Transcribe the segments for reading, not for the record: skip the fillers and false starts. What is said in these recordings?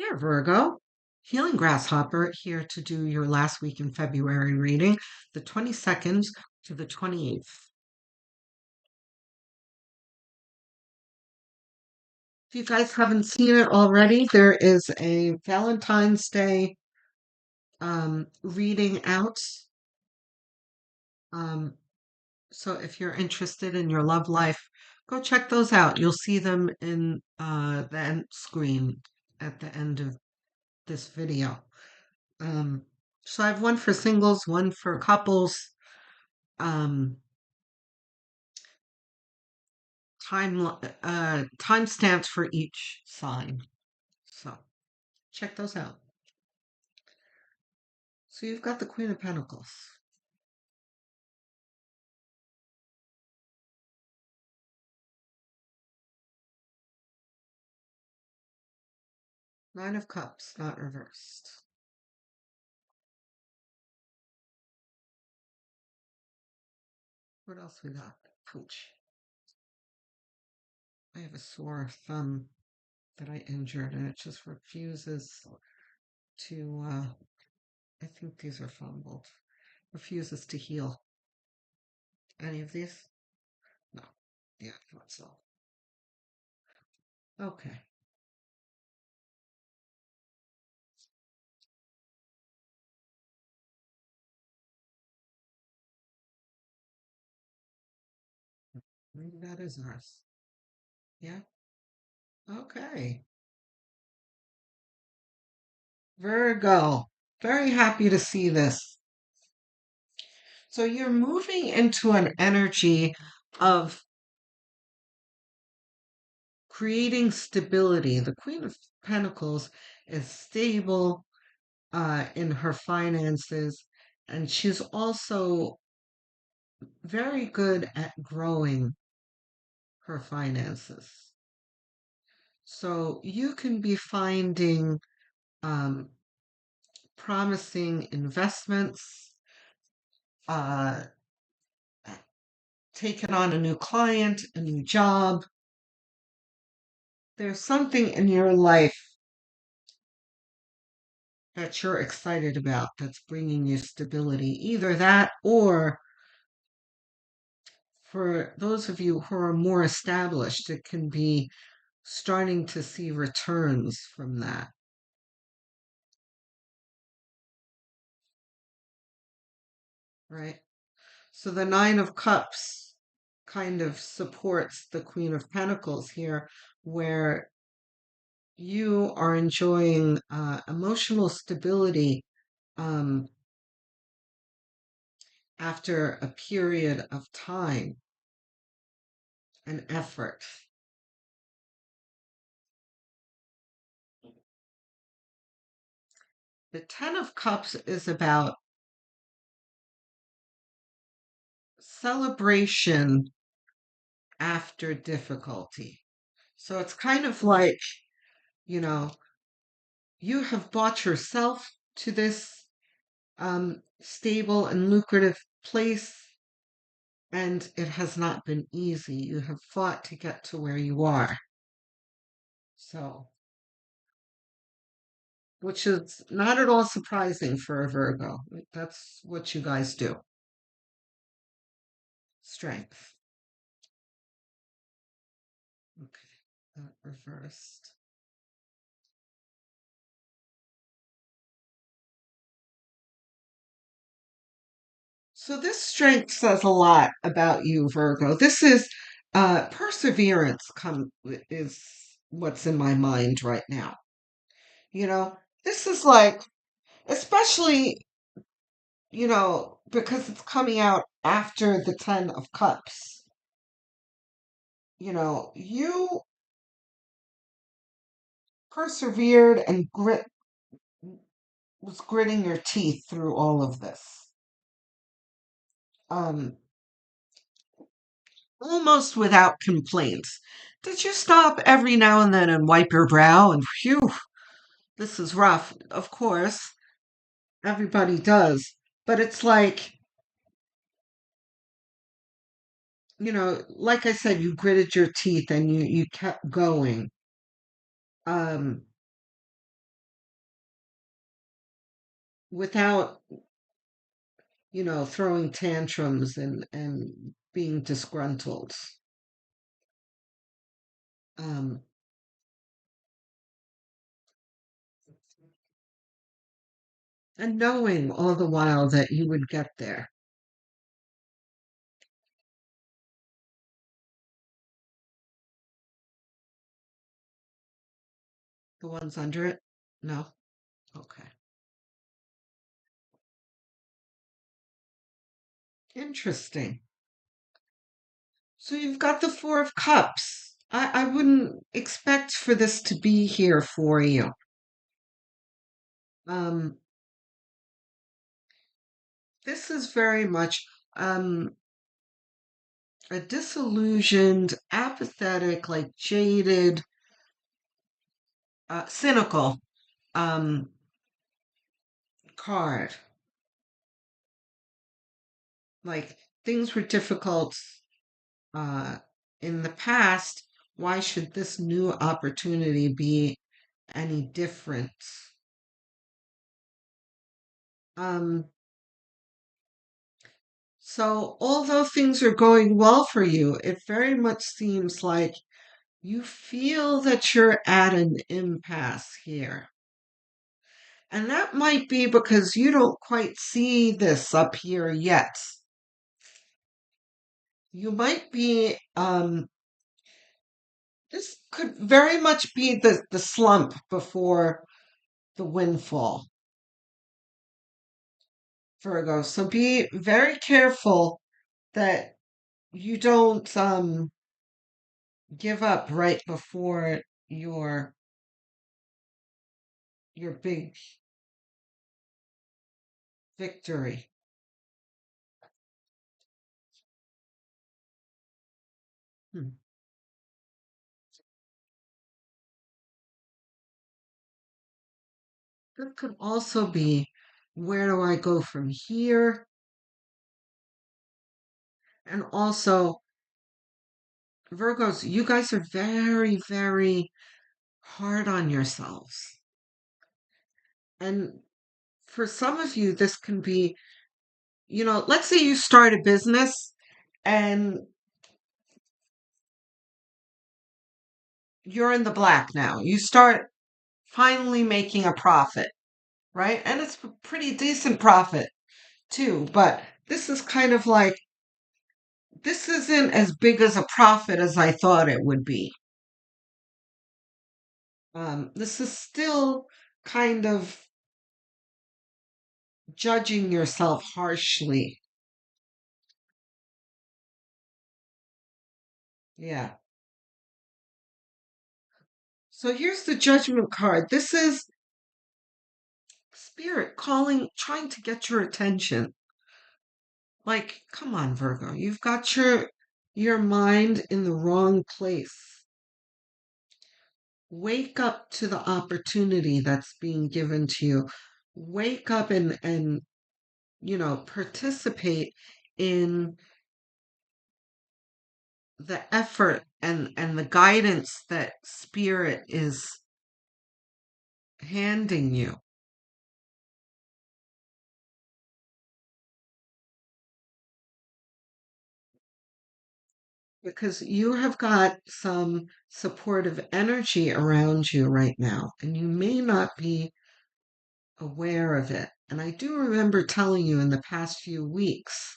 Here, Virgo. Healing Grasshopper here to do your last week in February reading, the 22nd to the 28th. If you guys haven't seen it already, there is a Valentine's Day reading out. Um, so if you're interested in your love life, go check those out. You'll see them in the end screen at the end of this video. Um, so I have one for singles, one for couples. Um, timestamps for each sign. So check those out. So you've got the Queen of Pentacles, Nine of Cups, not reversed. What else we got? Coach. I have a sore thumb that I injured and it just refuses to, I think these are fumbled, refuses to heal. Any of these? No. Yeah, I thought so. Okay. Maybe that is ours. Yeah? Okay. Virgo. Very happy to see this. So you're moving into an energy of creating stability. The Queen of Pentacles is stable in her finances, and she's also very good at growing her finances. So you can be finding um, promising investments, uh, taking on a new client, a new job. There's something in your life that you're excited about that's bringing you stability. Either that, or for those of you who are more established, it can be starting to see returns from that, right? So the Nine of Cups kind of supports the Queen of Pentacles here, where you are enjoying emotional stability um, after a period of time and effort. The Ten of Cups is about celebration after difficulty. So it's kind of like, you know, you have brought yourself to this stable and lucrative place, and it has not been easy. You have fought to get to where you are. So, which is not at all surprising for a Virgo. That's what you guys do. Strength. Okay, that reversed. So this strength says a lot about you, Virgo. This is perseverance is what's in my mind right now. You know, this is like, especially, because it's coming out after the Ten of Cups. You persevered and was gritting your teeth through all of this. Um, Almost without complaints. Did you stop every now and then and wipe your brow and phew, this is rough? Of course, everybody does. But it's like, like I said, you gritted your teeth and you kept going. Um, without, throwing tantrums and being disgruntled. Um, and knowing all the while that you would get there. The ones under it? No? Okay. Interesting. So you've got the Four of Cups. I wouldn't expect for this to be here for you. Um, this is very much um, a disillusioned, apathetic, like jaded, cynical um, card. Like things were difficult uh, in the past. Why should this new opportunity be any different? Um, so, although things are going well for you, it very much seems like you feel that you're at an impasse here. And that might be because you don't quite see this up here yet. You might be, this could very much be the slump before the windfall, Virgo. So be very careful that you don't give up right before your your big victory. Hmm. That could also be, where do I go from here? And also, Virgos, you guys are very, very hard on yourselves. And for some of you, this can be, let's say you start a business and you're in the black now. You start finally making a profit, right? And it's a pretty decent profit too, but this is kind of like, this isn't as big as a profit as I thought it would be. This is still kind of judging yourself harshly. Yeah. So here's the judgment card. This is spirit calling, trying to get your attention. Like, come on, Virgo, you've got your mind in the wrong place. Wake up to the opportunity that's being given to you. Wake up and participate in the effort and the guidance that spirit is handing you, because you have got some supportive energy around you right now and you may not be aware of it. And I do remember telling you in the past few weeks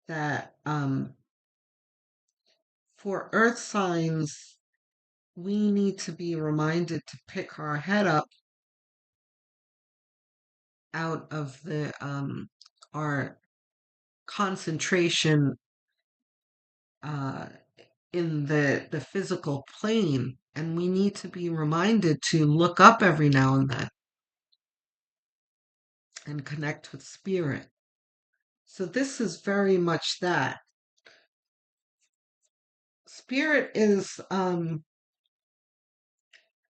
that for earth signs, we need to be reminded to pick our head up out of the our concentration uh, in the physical plane, and we need to be reminded to look up every now and then and connect with spirit. So this is very much that. Spirit is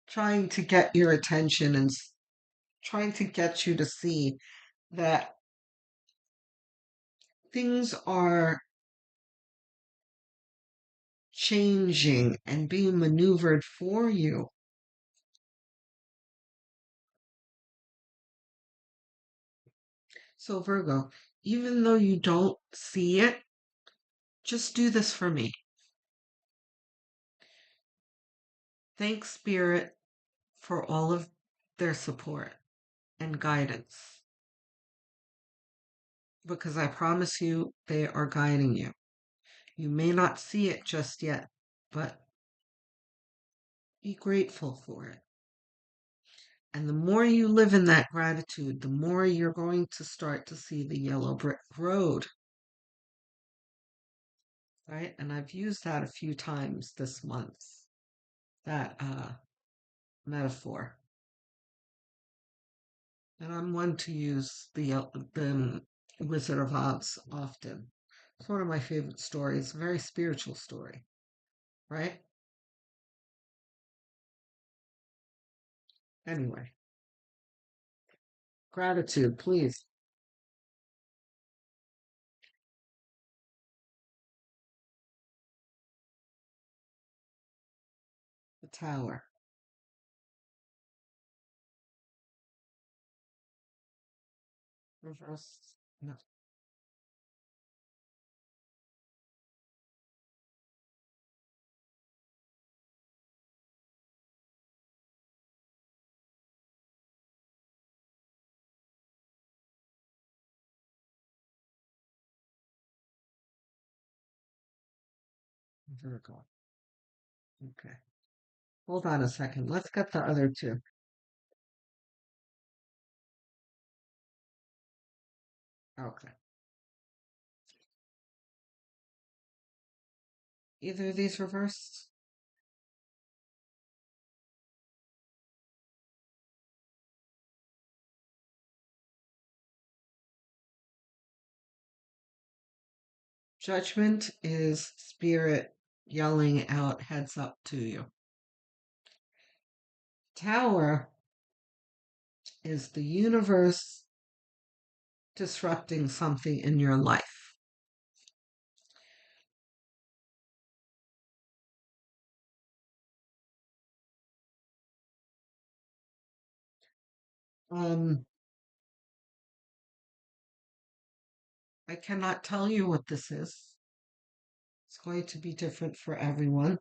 trying to get your attention and trying to get you to see that things are changing and being maneuvered for you. So, Virgo, even though you don't see it, just do this for me. Thank Spirit for all of their support and guidance, because I promise you they are guiding you. You may not see it just yet, but be grateful for it. And the more you live in that gratitude, the more you're going to start to see the yellow brick road, right? And I've used that a few times this month, that metaphor. And I'm one to use the Wizard of Oz often. It's one of my favorite stories, a very spiritual story, right? Anyway, gratitude, please. The tower. Reverse. No, Virgo. Okay. Hold on a second. Let's get the other two. Okay. Either of these reversed? Judgment is spirit yelling out heads up to you. Tower is the universe disrupting something in your life. Um, I cannot tell you what this is. It's going to be different for everyone.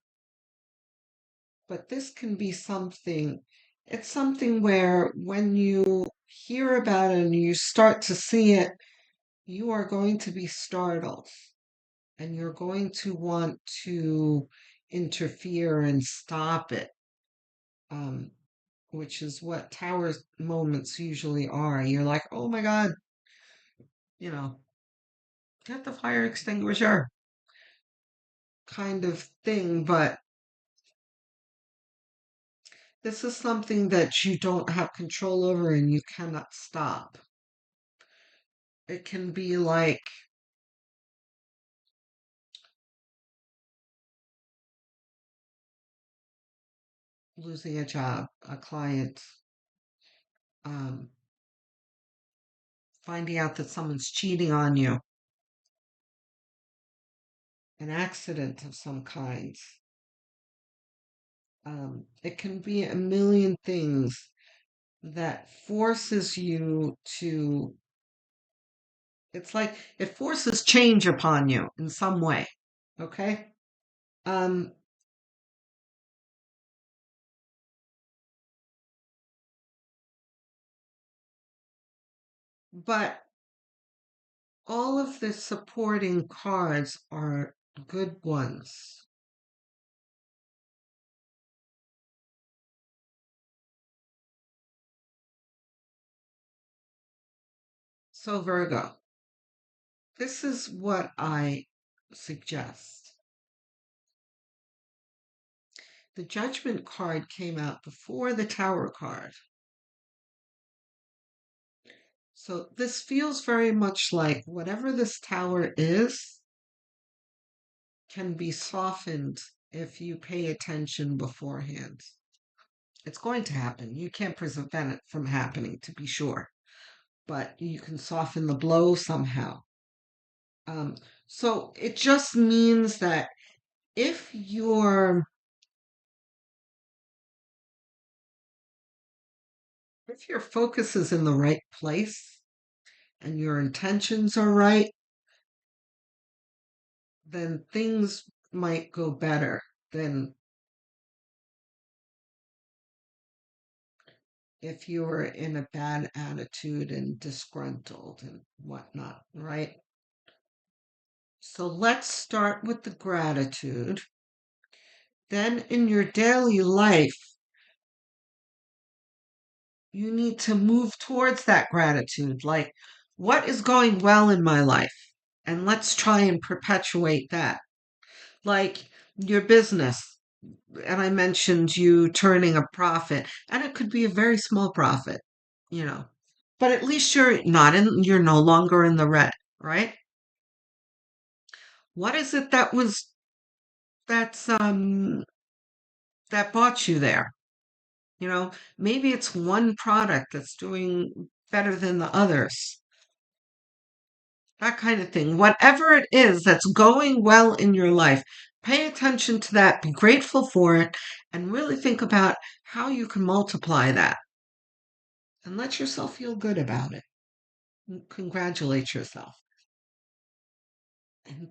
But this can be something, it's something where when you hear about it and you start to see it, you are going to be startled and you're going to want to interfere and stop it, um, which is what tower moments usually are. You're like, oh my God, you know, get the fire extinguisher kind of thing. But this is something that you don't have control over and you cannot stop. It can be like losing a job, a client, um, finding out that someone's cheating on you, an accident of some kind. It can be a million things that forces you to, it's like it forces change upon you in some way. Okay? Um, but all of the supporting cards are good ones. So, Virgo, this is what I suggest. The Judgment card came out before the Tower card. So this feels very much like whatever this tower is can be softened if you pay attention beforehand. It's going to happen. You can't prevent it from happening, to be sure, but you can soften the blow somehow. Um, so it just means that if your focus is in the right place and your intentions are right, then things might go better than if you were in a bad attitude and disgruntled and whatnot, right? So let's start with the gratitude. Then in your daily life, you need to move towards that gratitude. Like, what is going well in my life? And let's try and perpetuate that. Like your business. And I mentioned you turning a profit, and it could be a very small profit, you know. But at least you're no longer in the red, right? What is it that's that brought you there? You know, maybe it's one product that's doing better than the others. That kind of thing. Whatever it is that's going well in your life, pay attention to that, be grateful for it, and really think about how you can multiply that and let yourself feel good about it. Congratulate yourself. And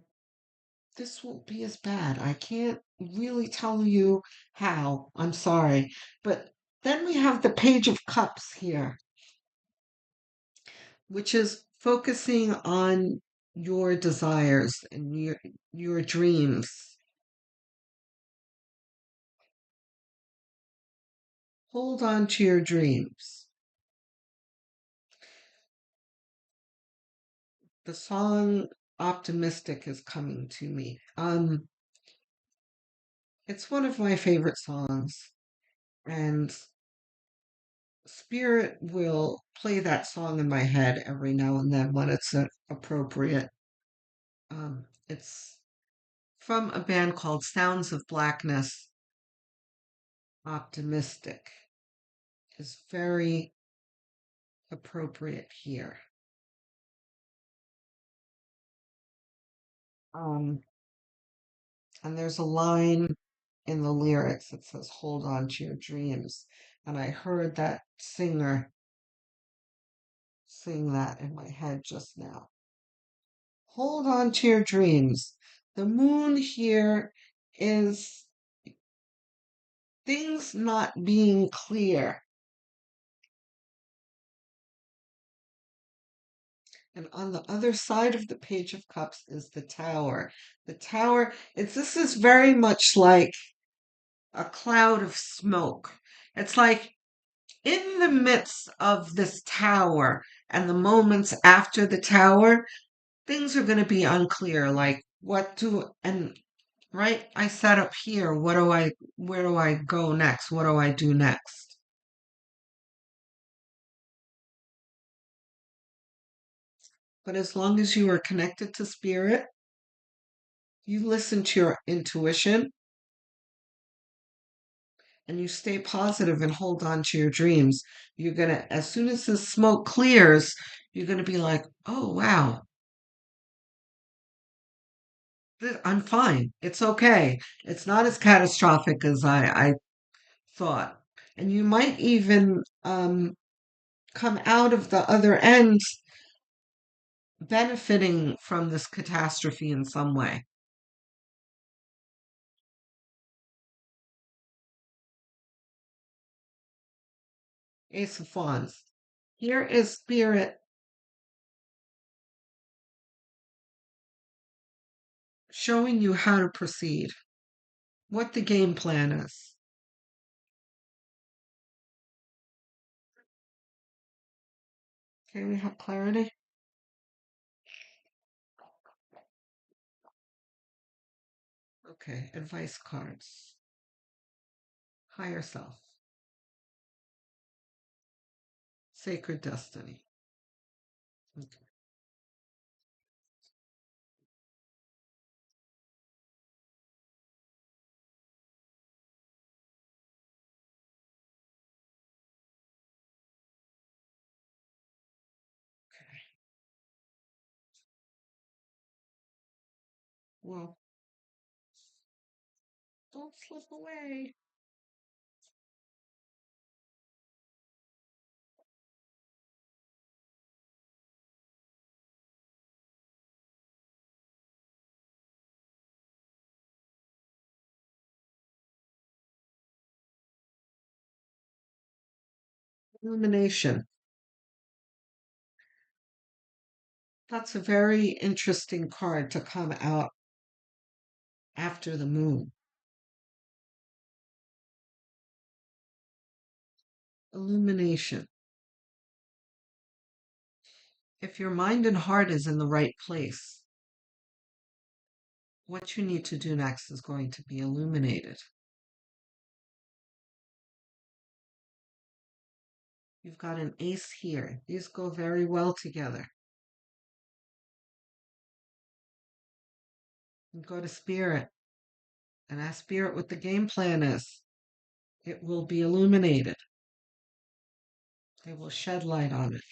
this won't be as bad. I can't really tell you how. I'm sorry. But then we have the Page of Cups here, which is focusing on your desires and your dreams. Hold on to your dreams. The song Optimistic is coming to me. It's one of my favorite songs, and Spirit will play that song in my head every now and then when it's appropriate. It's from a band called Sounds of Blackness. Optimistic is very appropriate here. Um, and there's a line in the lyrics that says, "Hold on to your dreams." And I heard that singer sing that in my head just now. Hold on to your dreams. The moon here is things not being clear. And on the other side of the Page of Cups is the Tower. The Tower, this is very much like a cloud of smoke. It's like in the midst of this tower and the moments after the tower, things are going to be unclear. Like, and right, I set up here. Where do I go next? What do I do next? But as long as you are connected to spirit, you listen to your intuition and you stay positive and hold on to your dreams, as soon as the smoke clears, you're going to be like, oh, wow, I'm fine. It's okay. It's not as catastrophic as I thought. And you might even come out of the other end benefiting from this catastrophe in some way. Ace of Wands. Here is spirit showing you how to proceed, what the game plan is. Okay, we have clarity. Okay, advice cards. Higher self. Sacred destiny. Okay. Well, don't slip away. Illumination. That's a very interesting card to come out after the moon. Illumination. If your mind and heart is in the right place, what you need to do next is going to be illuminated. You've got an ace here. These go very well together. You go to spirit and ask spirit what the game plan is. It will be illuminated. They will shed light on it.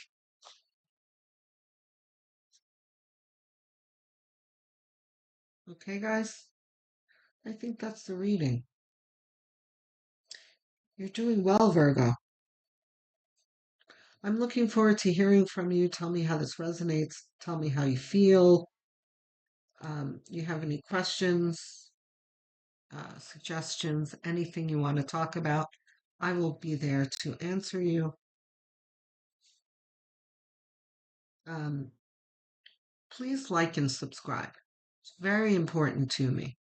Okay, guys? I think that's the reading. You're doing well, Virgo. I'm looking forward to hearing from you. Tell me how this resonates. Tell me how you feel. You have any questions, suggestions, anything you want to talk about? I will be there to answer you. Um, please like and subscribe. It's very important to me.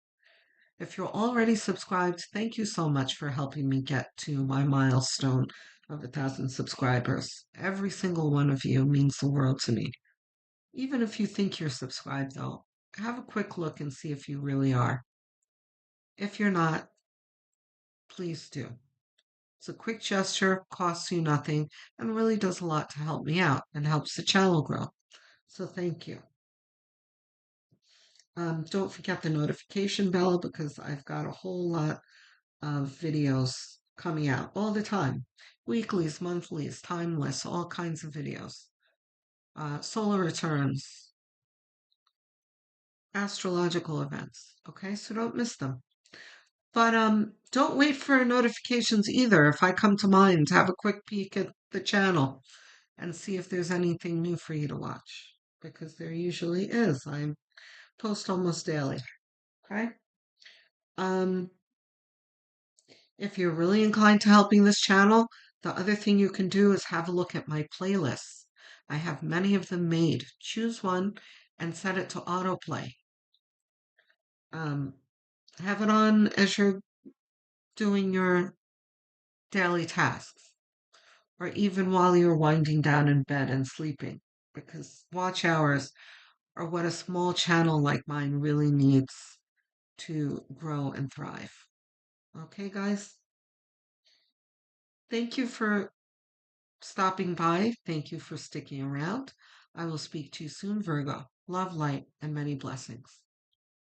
If you're already subscribed, thank you so much for helping me get to my milestone of 1,000 subscribers. Every single one of you means the world to me. Even if you think you're subscribed, though, have a quick look and see if you really are. If you're not, please do. It's a quick gesture, costs you nothing, and really does a lot to help me out and helps the channel grow. So thank you. Don't forget the notification bell because I've got a whole lot of videos coming out all the time. Weeklies, monthlies, timeless, all kinds of videos. Solar returns, astrological events. Okay, so don't miss them. But don't wait for notifications either. If I come to mind, have a quick peek at the channel and see if there's anything new for you to watch. Because there usually is. I post almost daily. Okay? Um, if you're really inclined to helping this channel, the other thing you can do is have a look at my playlists. I have many of them made. Choose one and set it to autoplay. Um, have it on as you're doing your daily tasks, or even while you're winding down in bed and sleeping, because watch hours are what a small channel like mine really needs to grow and thrive. Okay, guys? Thank you for stopping by. Thank you for sticking around. I will speak to you soon, Virgo. Love, light, and many blessings.